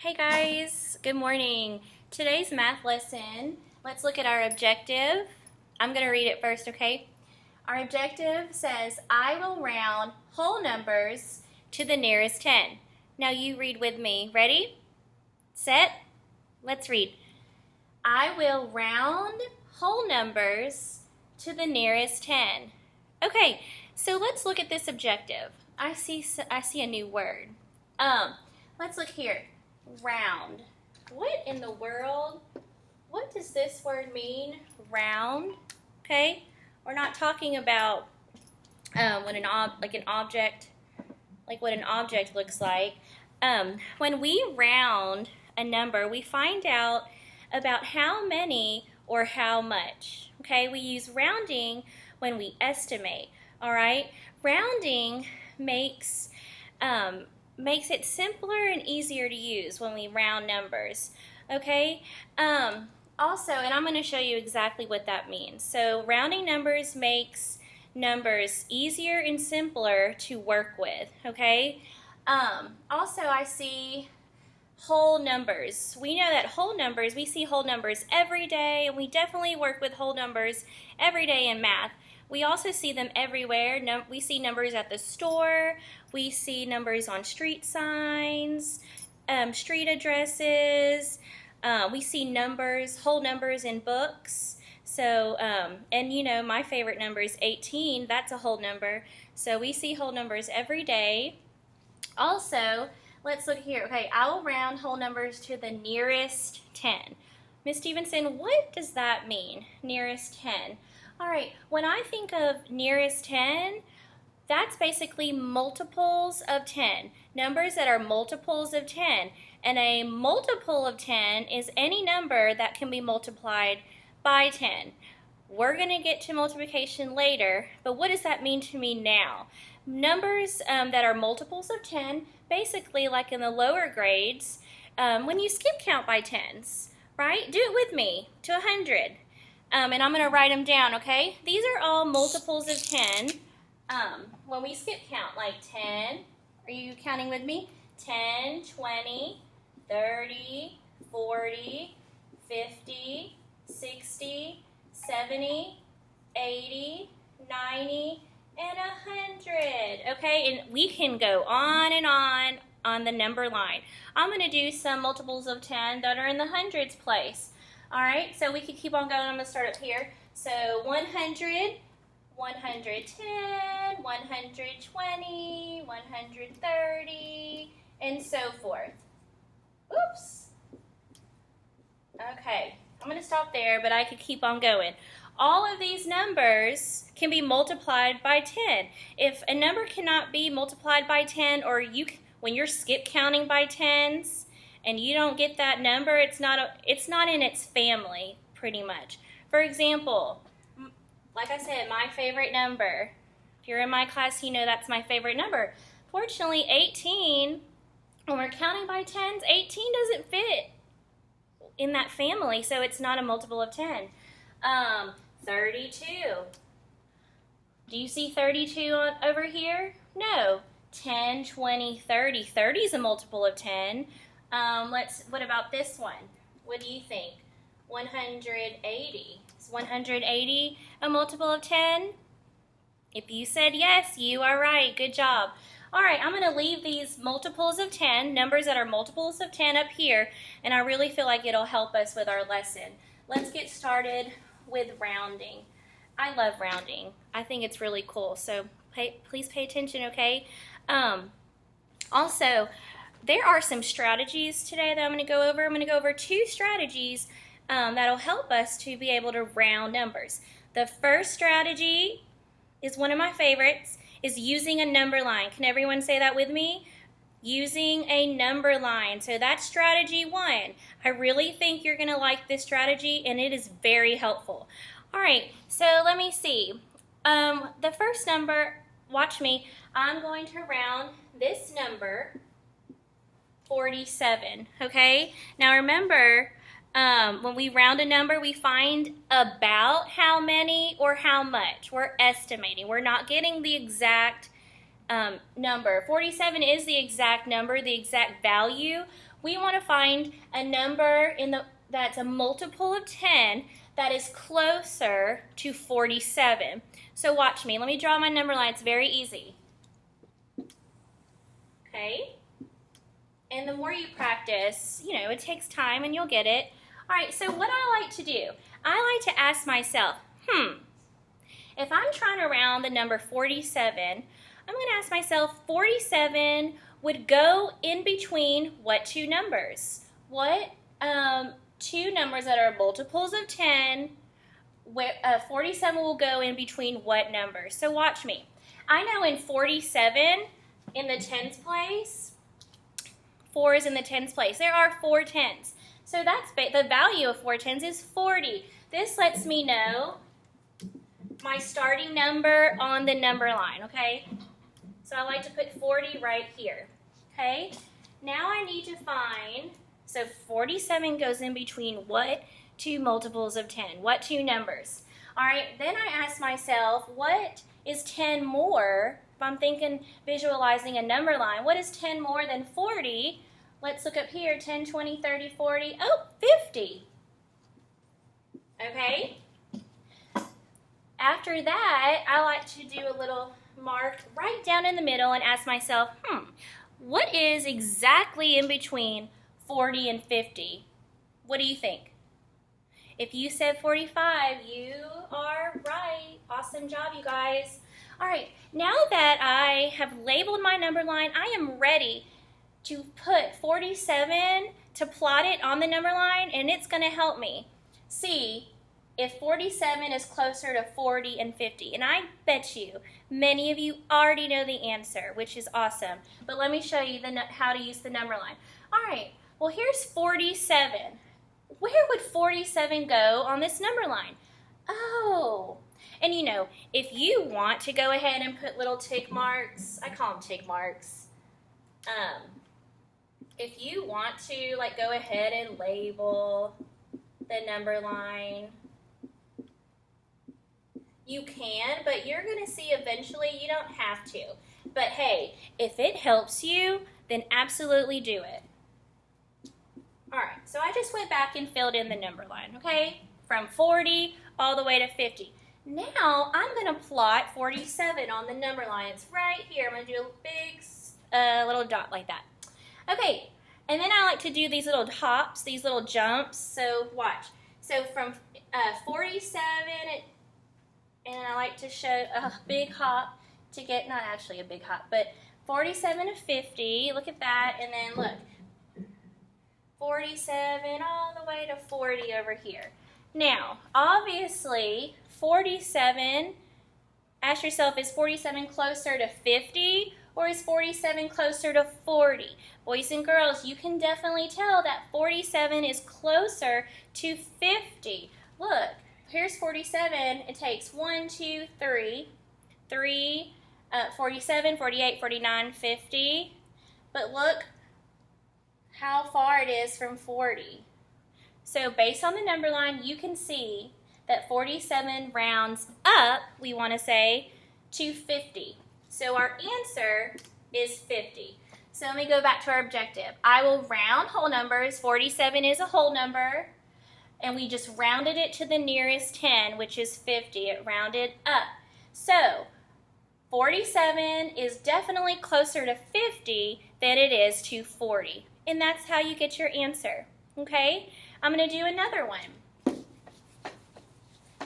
Hey guys, good morning. Today's math lesson, let's look at our objective. I'm going to read it first, okay? Our objective says, I will round whole numbers to the nearest 10. Now you read with me. Ready? Set? Let's read. I will round whole numbers to the nearest 10. Okay, so let's look at this objective. I see a new word. Let's look here. Round. What in the world? What does this word mean? Round. Okay, we're not talking about what an object looks like. When we round a number, we find out about how many or how much. Okay, we use rounding when we estimate. All right, rounding makes it simpler and easier to use when we round numbers. Okay. Also, and I'm going to show you exactly what that means. So rounding numbers makes numbers easier and simpler to work with. Okay. Also, I see whole numbers. We know that we see whole numbers every day, and we definitely work with whole numbers every day in math. We also see them everywhere. We see numbers at the store. We see numbers on street signs, street addresses. We see whole numbers in books. So, and you know, my favorite number is 18. That's a whole number. So we see whole numbers every day. Also, let's look here. Okay, I will round whole numbers to the nearest 10. Ms. Stevenson, what does that mean, nearest 10? All right, when I think of nearest 10, that's basically multiples of 10, numbers that are multiples of 10. And a multiple of 10 is any number that can be multiplied by 10. We're going to get to multiplication later, but what does that mean to me now? Numbers that are multiples of 10, basically like in the lower grades, when you skip count by tens, right? Do it with me, to 100. And I'm going to write them down, okay? These are all multiples of 10. When we skip count, like 10, are you counting with me? 10, 20, 30, 40, 50, 60, 70, 80, 90, and 100. Okay, and we can go on and on the number line. I'm going to do some multiples of 10 that are in the hundreds place. All right, so we can keep on going. I'm going to start up here. So 100, 110, 120, 130, and so forth. Oops. Okay, I'm going to stop there, but I could keep on going. All of these numbers can be multiplied by 10. If a number cannot be multiplied by 10, or when you're skip counting by tens, and you don't get that number, it's not in its family, pretty much. For example, like I said, my favorite number. If you're in my class, you know that's my favorite number. Fortunately, 18, when we're counting by tens, 18 doesn't fit in that family, so it's not a multiple of 10. 32. Do you see 32 over here? No. 10, 20, 30. 30 is a multiple of 10. What about this one? What do you think? 180. Is 180 a multiple of 10? If you said yes, you are right. Good job. All right, I'm going to leave these multiples of 10, numbers that are multiples of 10 up here, and I really feel like it'll help us with our lesson. Let's get started with rounding. I love rounding. I think it's really cool, so please pay attention, okay? Also, there are some strategies today that I'm going to go over. I'm going to go over 2 strategies that'll help us to be able to round numbers. The first strategy is one of my favorites, is using a number line. Can everyone say that with me? Using a number line. So that's strategy 1. I really think you're going to like this strategy, and it is very helpful. All right, so let me see. The first number, watch me, I'm going to round this number 47, okay? Now remember, when we round a number, we find about how many or how much. We're estimating. We're not getting the exact number. 47 is the exact number, the exact value. We want to find a number that's a multiple of 10 that is closer to 47. So watch me. Let me draw my number line. It's very easy. Okay? And the more you practice, it takes time and you'll get it. All right, so what I like to do, I like to ask myself, if I'm trying to round the number 47, I'm going to ask myself, 47 would go in between what two numbers? What two numbers that are multiples of 10, 47 will go in between what numbers? So watch me. I know in 47, in the tens place, 4 is in the tens place. There are 4 tens. So that's the value of 4 tens is 40. This lets me know my starting number on the number line, okay? So I like to put 40 right here, okay? Now I need to find, so 47 goes in between what two multiples of 10? What two numbers? All right, then I ask myself, what is 10 more? If I'm visualizing a number line, what is 10 more than 40? Let's look up here, 10, 20, 30, 40, 50. Okay? After that, I like to do a little mark right down in the middle and ask myself, what is exactly in between 40 and 50? What do you think? If you said 45, you are right. Awesome job, you guys. All right, now that I have labeled my number line, I am ready to put 47 to plot it on the number line, and it's going to help me see if 47 is closer to 40 and 50. And I bet you many of you already know the answer, which is awesome. But let me show you how to use the number line. All right, well, here's 47. Where would 47 go on this number line? Oh, and if you want to go ahead and put little tick marks, I call them tick marks. If you want to go ahead and label the number line, you can, but you're going to see eventually you don't have to. But hey, if it helps you, then absolutely do it. All right, so I just went back and filled in the number line, okay? From 40 all the way to 50. Now I'm going to plot 47 on the number line. It's right here. I'm going to do a big little dot like that. Okay, and then I like to do these little hops, these little jumps. So watch. So from 47, and I like to show a big hop to get, not actually a big hop, but 47 to 50. Look at that, and then look. 47 all the way to 40 over here. Now, obviously, 47, ask yourself, is 47 closer to 50 or is 47 closer to 40? Boys and girls, you can definitely tell that 47 is closer to 50. Look, here's 47. It takes 1, 2, 3, 47, 48, 49, 50. But look how far it is from 40. So based on the number line, you can see that 47 rounds up, we want to say, to 50. So our answer is 50. So let me go back to our objective. I will round whole numbers. 47 is a whole number. And we just rounded it to the nearest 10, which is 50. It rounded up. So 47 is definitely closer to 50 than it is to 40. And that's how you get your answer. Okay? I'm going to do another one.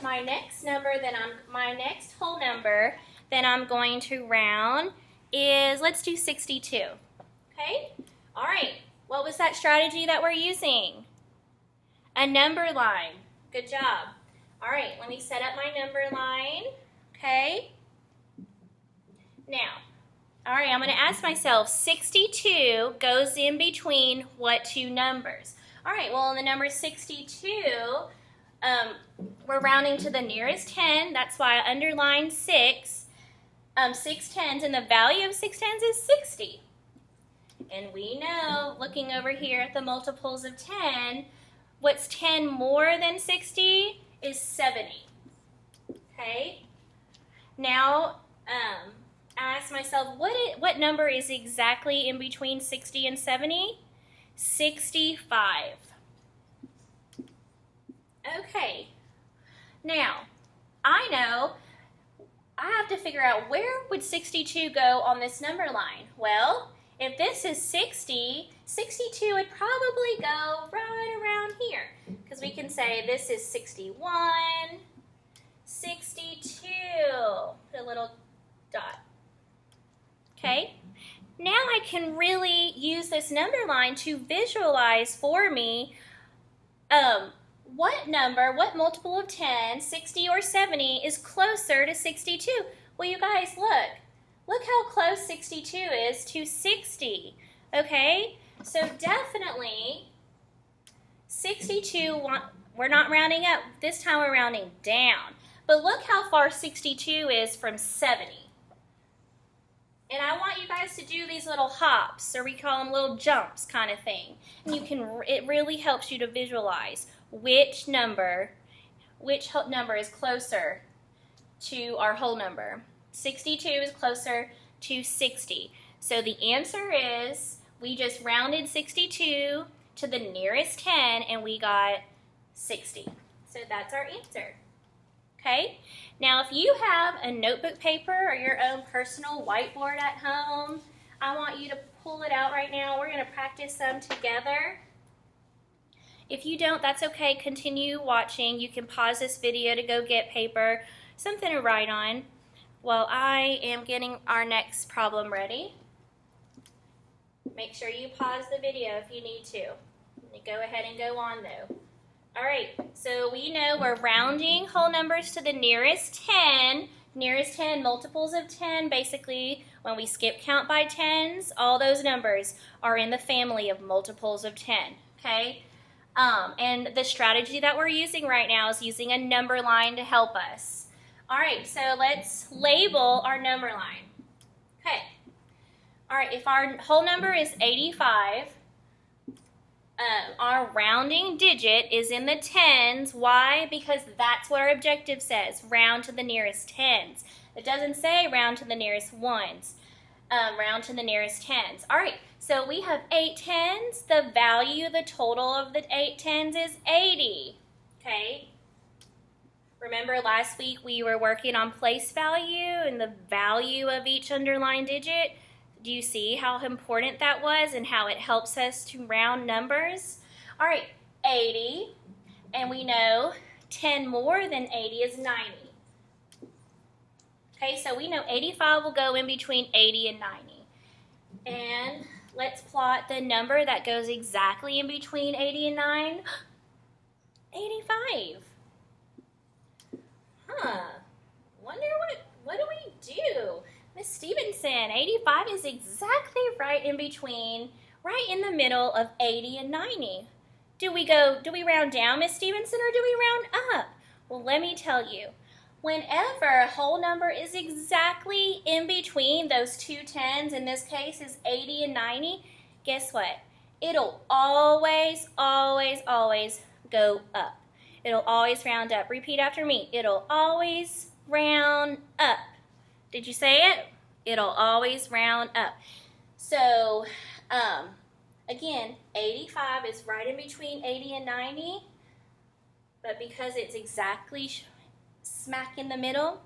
My next whole number that I'm going to round is, let's do 62. Okay? All right. What was that strategy that we're using? A number line. Good job. All right, let me set up my number line. Okay? Now, all right, I'm going to ask myself, 62 goes in between what two numbers? All right, well, in the number 62, we're rounding to the nearest 10. That's why I underlined 6. 6 tens, and the value of 6 tens is 60. And we know, looking over here at the multiples of 10, what's 10 more than 60 is 70. Okay? Now, ask myself, what number is exactly in between 60 and 70? 65. Okay, now I know I have to figure out where would 62 go on this number line. Well, if this is 60, 62 would probably go right around here, because we can say this is 61, 62, put a little dot. Okay, now I can really use this number line to visualize for me what number, what multiple of 10, 60 or 70 is closer to 62. Well, you guys, look how close 62 is to 60, okay? So definitely 62, we're not rounding up, this time we're rounding down. But look how far 62 is from 70. And I want you guys to do these little hops, or we call them little jumps kind of thing. And it really helps you to visualize which number is closer to our whole number. 62 is closer to 60. So the answer is, we just rounded 62 to the nearest 10 and we got 60. So that's our answer. Okay? Now if you have a notebook paper or your own personal whiteboard at home, I want you to pull it out right now. We're going to practice some together. If you don't, that's okay. Continue watching. You can pause this video to go get paper, something to write on, while I am getting our next problem ready. Make sure you pause the video if you need to. Go ahead and go on though. All right, so we know we're rounding whole numbers to the nearest 10. Nearest 10, multiples of 10, basically when we skip count by tens, all those numbers are in the family of multiples of 10, okay? And the strategy that we're using right now is using a number line to help us. All right, so let's label our number line. Okay. All right, if our whole number is 85, our rounding digit is in the tens. Why? Because that's what our objective says, round to the nearest tens. It doesn't say round to the nearest ones. Round to the nearest tens. All right, so we have 8 tens. The value, the total of the 8 tens is 80. Okay. Remember last week we were working on place value and the value of each underlined digit? Do you see how important that was and how it helps us to round numbers? All right, 80, and we know 10 more than 80 is 90. Okay, so we know 85 will go in between 80 and 90. And let's plot the number that goes exactly in between 80 and 9. 85. Wonder what do we do? Miss Stevenson, 85 is exactly right in between, right in the middle of 80 and 90. Do we round down, Miss Stevenson, or do we round up? Well, let me tell you, whenever a whole number is exactly in between those two tens, in this case is 80 and 90, guess what? It'll always, always, always go up. It'll always round up. Repeat after me. It'll always round up. Did you say it? It'll always round up. So, again, 85 is right in between 80 and 90, but because it's exactly smack in the middle,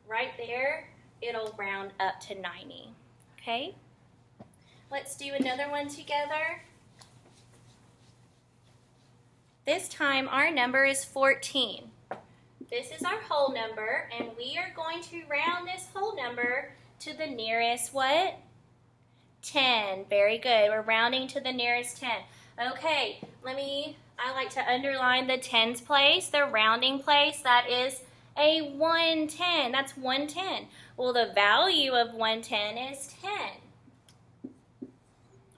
right there, it'll round up to 90, okay? Let's do another one together. This time, our number is 14. This is our whole number, and we are going to round this whole number to the nearest what? 10. Very good. We're rounding to the nearest 10. Okay, I like to underline the tens place, the rounding place. That is a 110. That's 110. Well, the value of 110 is 10.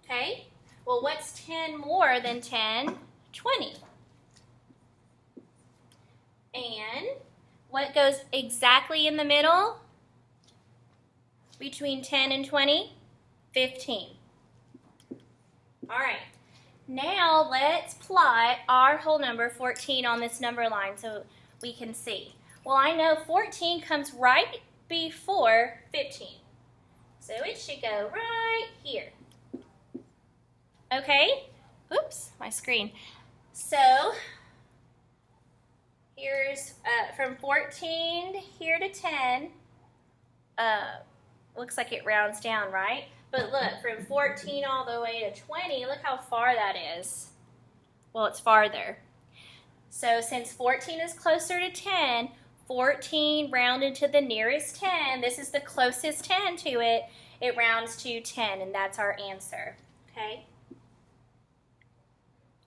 Okay? Well, what's 10 more than 10? 20. And what goes exactly in the middle between 10 and 20? 15. All right. Now let's plot our whole number 14 on this number line so we can see. Well, I know 14 comes right before 15. So it should go right here. Okay, oops, my screen. So here's from 14 here to 10. Looks like it rounds down, right? But look, from 14 all the way to 20, look how far that is. Well, it's farther. So since 14 is closer to 10, 14 rounded to the nearest 10, this is the closest 10 to it, it rounds to 10, and that's our answer, okay?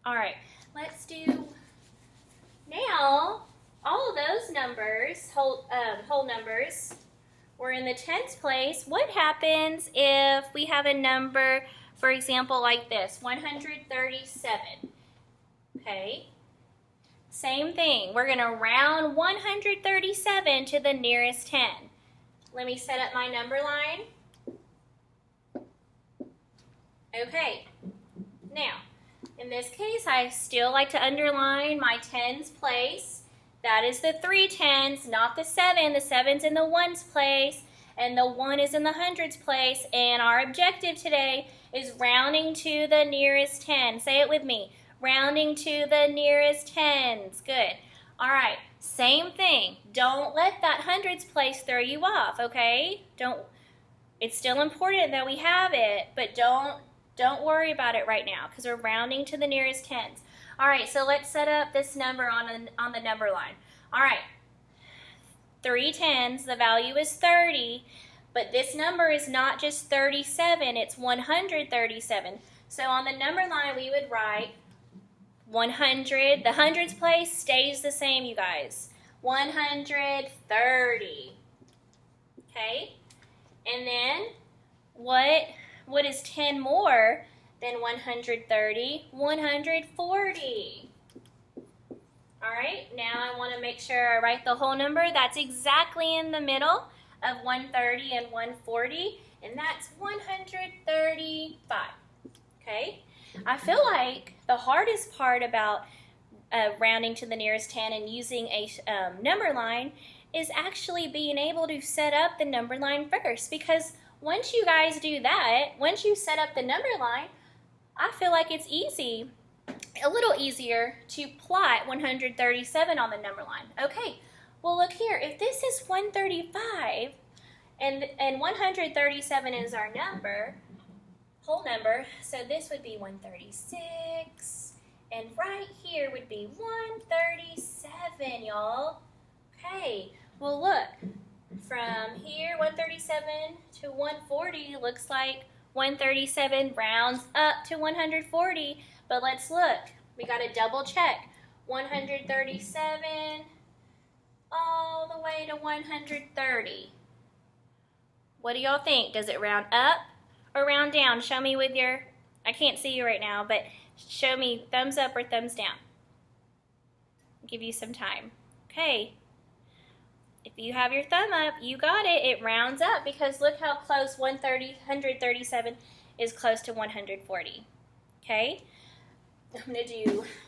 All right, let's do, now, all of those numbers, whole numbers, were in the tens place. What happens if we have a number, for example, like this, 137, okay? Same thing, we're gonna round 137 to the nearest 10. Let me set up my number line. Okay, now, in this case, I still like to underline my tens place. That is the 3 tens, not the 7. The 7's in the ones place, and the 1 is in the hundreds place. And our objective today is rounding to the nearest 10. Say it with me. Rounding to the nearest tens. Good. All right. Same thing. Don't let that hundreds place throw you off, okay? It's still important that we have it, but don't worry about it right now because we're rounding to the nearest tens. All right, so let's set up this number on the number line. All right, 3 tens, the value is 30, but this number is not just 37, it's 137. So on the number line, we would write 100. The hundreds place stays the same, you guys. 130. Okay, and then what is 10 more than 130? 140. All right, now I want to make sure I write the whole number. That's exactly in the middle of 130 and 140, and that's 135. Okay, I feel like the hardest part about rounding to the nearest 10 and using a number line is actually being able to set up the number line first, because once you guys do that, once you set up the number line, I feel like it's easy, a little easier to plot 137 on the number line. Okay, well look here, if this is 135 and 137 is our number, whole number, so this would be 136, and right here would be 137, y'all. Okay, well look, from here, 137 to 140, looks like 137 rounds up to 140, but let's look. We got to double check. 137 all the way to 130. What do y'all think? Does it round up or round down? Show me with your, I can't see you right now, but show me thumbs up or thumbs down. I'll give you some time. Okay. If you have your thumb up, you got it. It rounds up because look how close 137 is close to 140. Okay?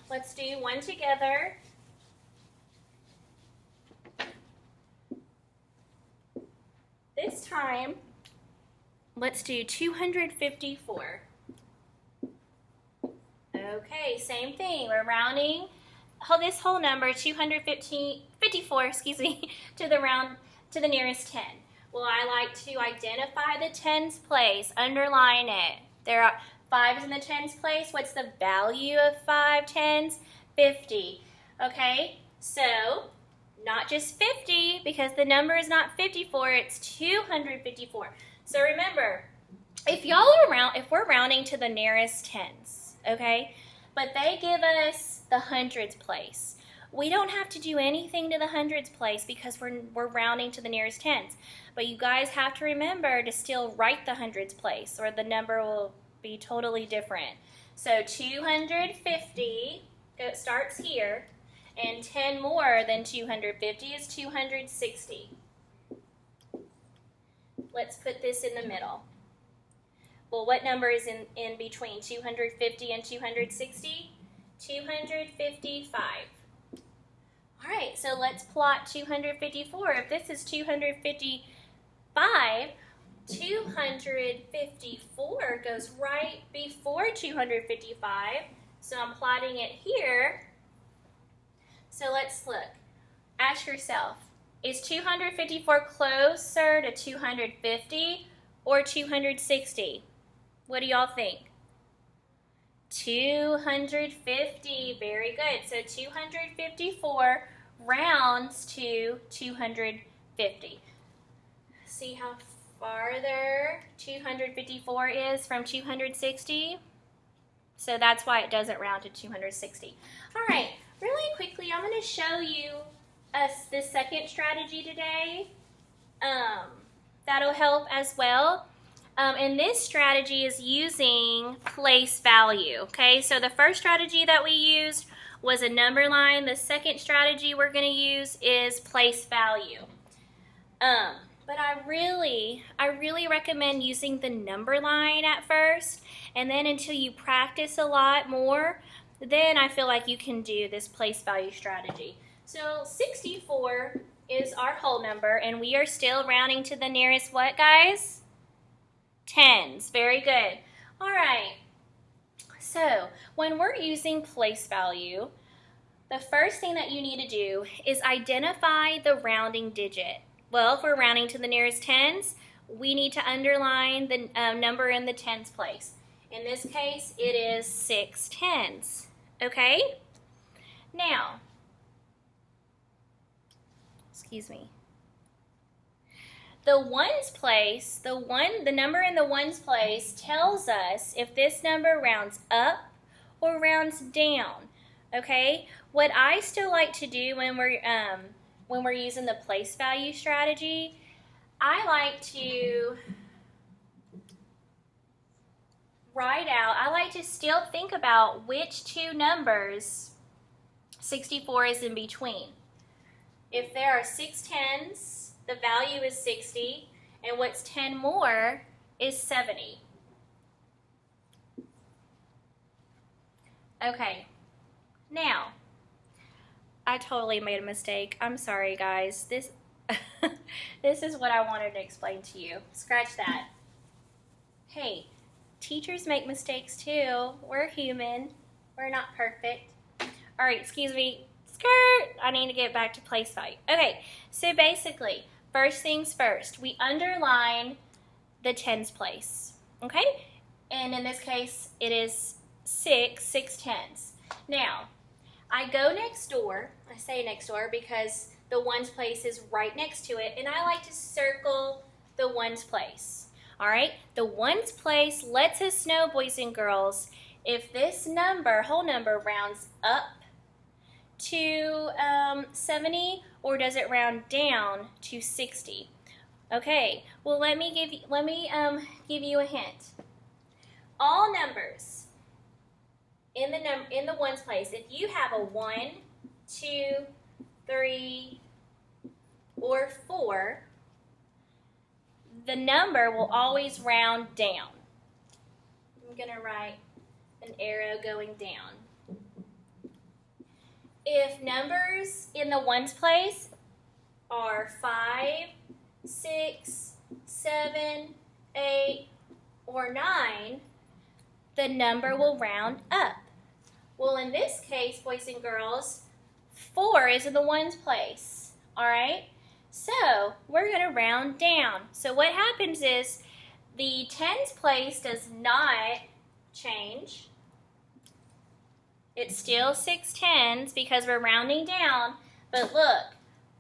Let's do one together. This time, let's do 254. Okay, same thing. We're rounding this whole number, 254, excuse me, to the nearest 10. Well, I like to identify the tens place, underline it. There are 5s in the tens place. What's the value of 5 tens? 50. Okay, so not just 50, because the number is not 54, it's 254. So remember, if we're rounding to the nearest tens, okay, but they give us the hundreds place, we don't have to do anything to the hundreds place because we're rounding to the nearest tens. But you guys have to remember to still write the hundreds place or the number will be totally different. So 250 starts here, and 10 more than 250 is 260. Let's put this in the middle. Well, what number is in between 250 and 260? 255. All right, so let's plot 254. If this is 255, 254 goes right before 255, so I'm plotting it here. So let's look. Ask yourself, is 254 closer to 250 or 260? What do y'all think? 250, very good. So 254 rounds to 250. See how farther 254 is from 260? So that's why it doesn't round to 260. All right, really quickly, I'm going to show you the second strategy today. That'll help as well. And this strategy is using place value, okay? So the first strategy that we used was a number line. The second strategy we're going to use is place value. But I really recommend using the number line at first, and then until you practice a lot more, then I feel like you can do this place value strategy. So 64 is our whole number, and we are still rounding to the nearest what, guys? Tens. Very good. All right. So when we're using place value, the first thing that you need to do is identify the rounding digit. Well, if we're rounding to the nearest tens, we need to underline the number in the tens place. In this case, it is 6 tens. Okay? Now, excuse me. The ones place, the number in the ones place tells us if this number rounds up or rounds down. Okay? What I still like to do when we're using the place value strategy, I like to write out, I like to still think about which two numbers 64 is in between. If there are 6 tens, the value is 60, and what's 10 more is 70. Okay, now, I totally made a mistake. I'm sorry, guys. This is what I wanted to explain to you. Scratch that. Hey, teachers make mistakes too. We're human. We're not perfect. All right, excuse me. Skirt. I need to get back to place value. Okay, so basically, first things first, we underline the tens place. Okay? And in this case, it is 6 tens. Now, I go next door. I say next door because the ones place is right next to it, and I like to circle the ones place. All right? The ones place lets us know, boys and girls, if this number, whole number, rounds up to 70, or does it round down to 60? Okay. Well, let me give you a hint. All numbers in the ones place, if you have a 1, 2, 3, or 4, the number will always round down. I'm going to write an arrow going down. If numbers in the ones place are 5, 6, 7, 8, or 9, the number will round up. Well, in this case, boys and girls, 4 is in the ones place, all right? So we're going to round down. So what happens is the tens place does not change. It's still 6 tens because we're rounding down, but look,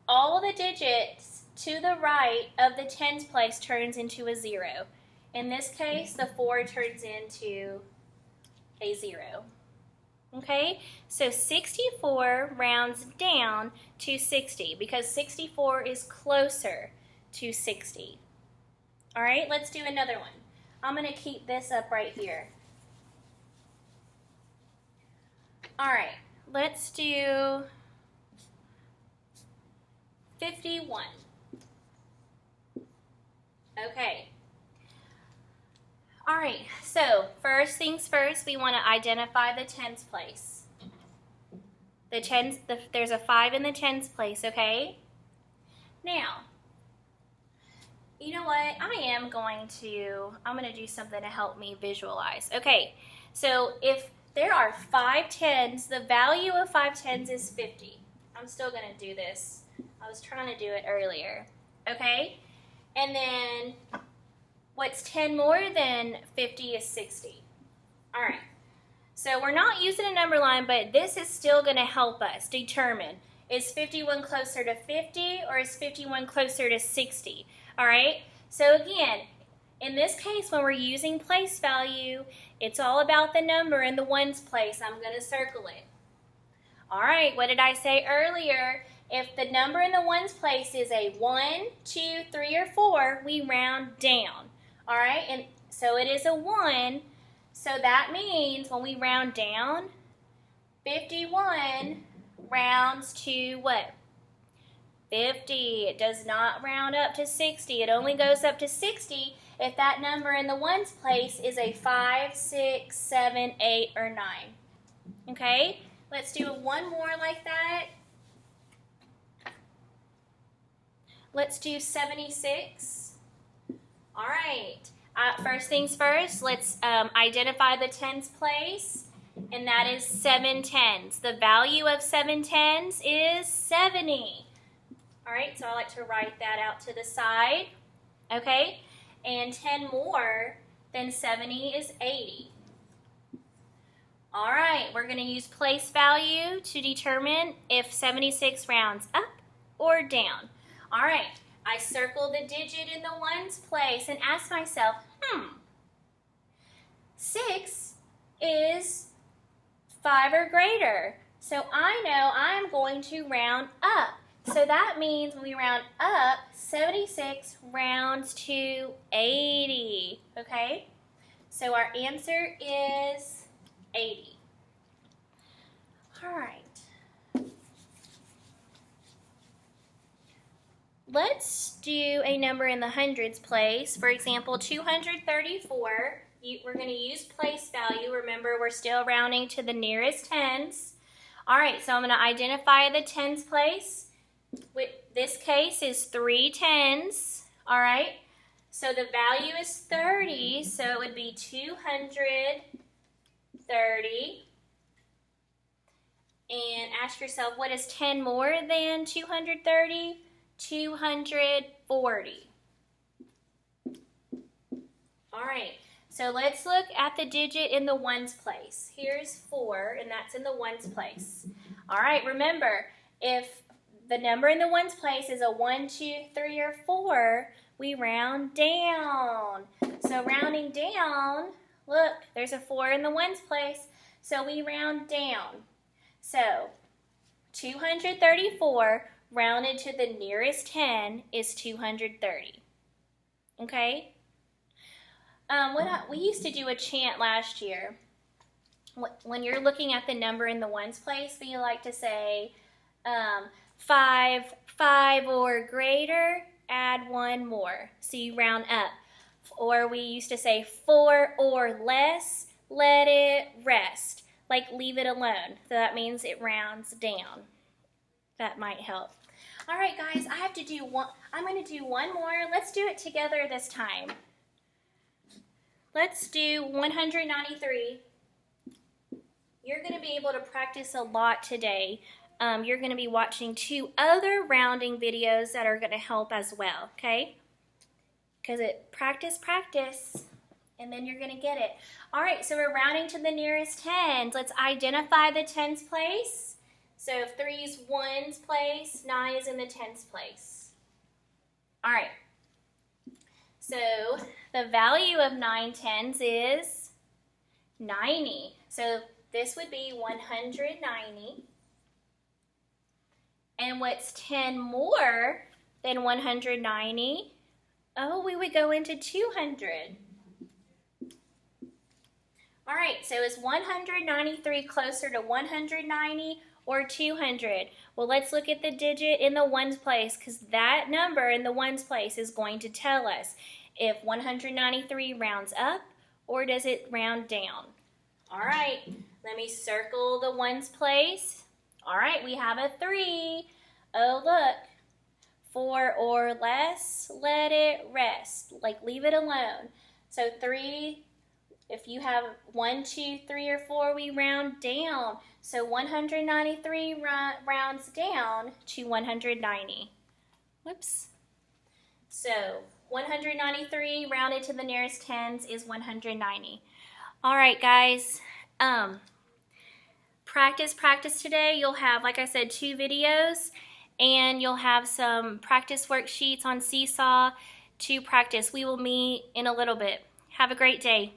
all the digits to the right of the tens place turns into a 0. In this case, the 4 turns into a 0. Okay, so 64 rounds down to 60 because 64 is closer to 60. All right, let's do another one. I'm going to keep this up right here. All right, let's do 51. Okay. All right, so first things first, we want to identify the tens place. There's a 5 in the tens place, okay? Now, You know what? I'm going to do something to help me visualize. Okay, so if there are 5 tens, the value of 5 tens is 50. I'm still going to do this. I was trying to do it earlier. Okay? And then what's 10 more than 50 is 60. All right. So we're not using a number line, but this is still going to help us determine, is 51 closer to 50 or is 51 closer to 60? All right? So again, in this case, when we're using place value, it's all about the number in the ones place. I'm going to circle it. All right, what did I say earlier? If the number in the ones place is a 1, 2, 3, or 4, we round down. All right, and so it is a 1. So that means when we round down, 51 rounds to what? 50. It does not round up to 60. It only goes up to 60 if that number in the ones place is a 5, 6, 7, 8, or 9. Okay? Let's do one more like that. Let's do 76. All right. First things first, let's identify the tens place, and that is 7 tens. The value of 7 tens is 70. All right, so I like to write that out to the side. Okay, and 10 more than 70 is 80. All right, we're going to use place value to determine if 76 rounds up or down. All right, I circle the digit in the ones place and ask myself, 6 is 5 or greater. So I know I'm going to round up. So that means when we round up, 76 rounds to 80. Okay? So our answer is 80. All right. Let's do a number in the hundreds place. For example, 234. We're going to use place value. Remember, we're still rounding to the nearest tens. All right, so I'm going to identify the tens place. This case is 3 tens. All right, so the value is 30, so it would be 230. And ask yourself, what is 10 more than 230? 240. All right, so let's look at the digit in the ones place. Here's 4, and that's in the ones place. All right, remember, if the number in the ones place is a 1, 2, 3, or 4, we round down. So rounding down, look, there's a 4 in the ones place, so we round down. So 234 rounded to the nearest 10 is 230. Okay? We used to do a chant last year. When you're looking at the number in the ones place, we like to say 5 or greater, add 1 more. So you round up. Or we used to say 4 or less, let it rest. Like leave it alone. So that means it rounds down. That might help. All right, guys, I'm going to do one more. Let's do it together this time. Let's do 193. You're going to be able to practice a lot today. You're going to be watching 2 other rounding videos that are going to help as well, okay? Because practice, and then you're going to get it. All right, so we're rounding to the nearest tens. Let's identify the tens place. So if 3 is ones place, 9 is in the tens place. All right. So the value of 9 tens is 90. So this would be 190. And what's 10 more than 190? Oh, we would go into 200. All right, so is 193 closer to 190 or 200? Well, let's look at the digit in the ones place, because that number in the ones place is going to tell us if 193 rounds up or does it round down. All right, let me circle the ones place. All right, we have a 3. Oh, look, 4 or less, let it rest. Like, leave it alone. So 3, if you have 1, 2, 3, or 4, we round down. So 193 rounds down to 190. Whoops. So 193 rounded to the nearest tens is 190. All right, guys. Practice today. You'll have, like I said, 2 videos, and you'll have some practice worksheets on Seesaw to practice. We will meet in a little bit. Have a great day.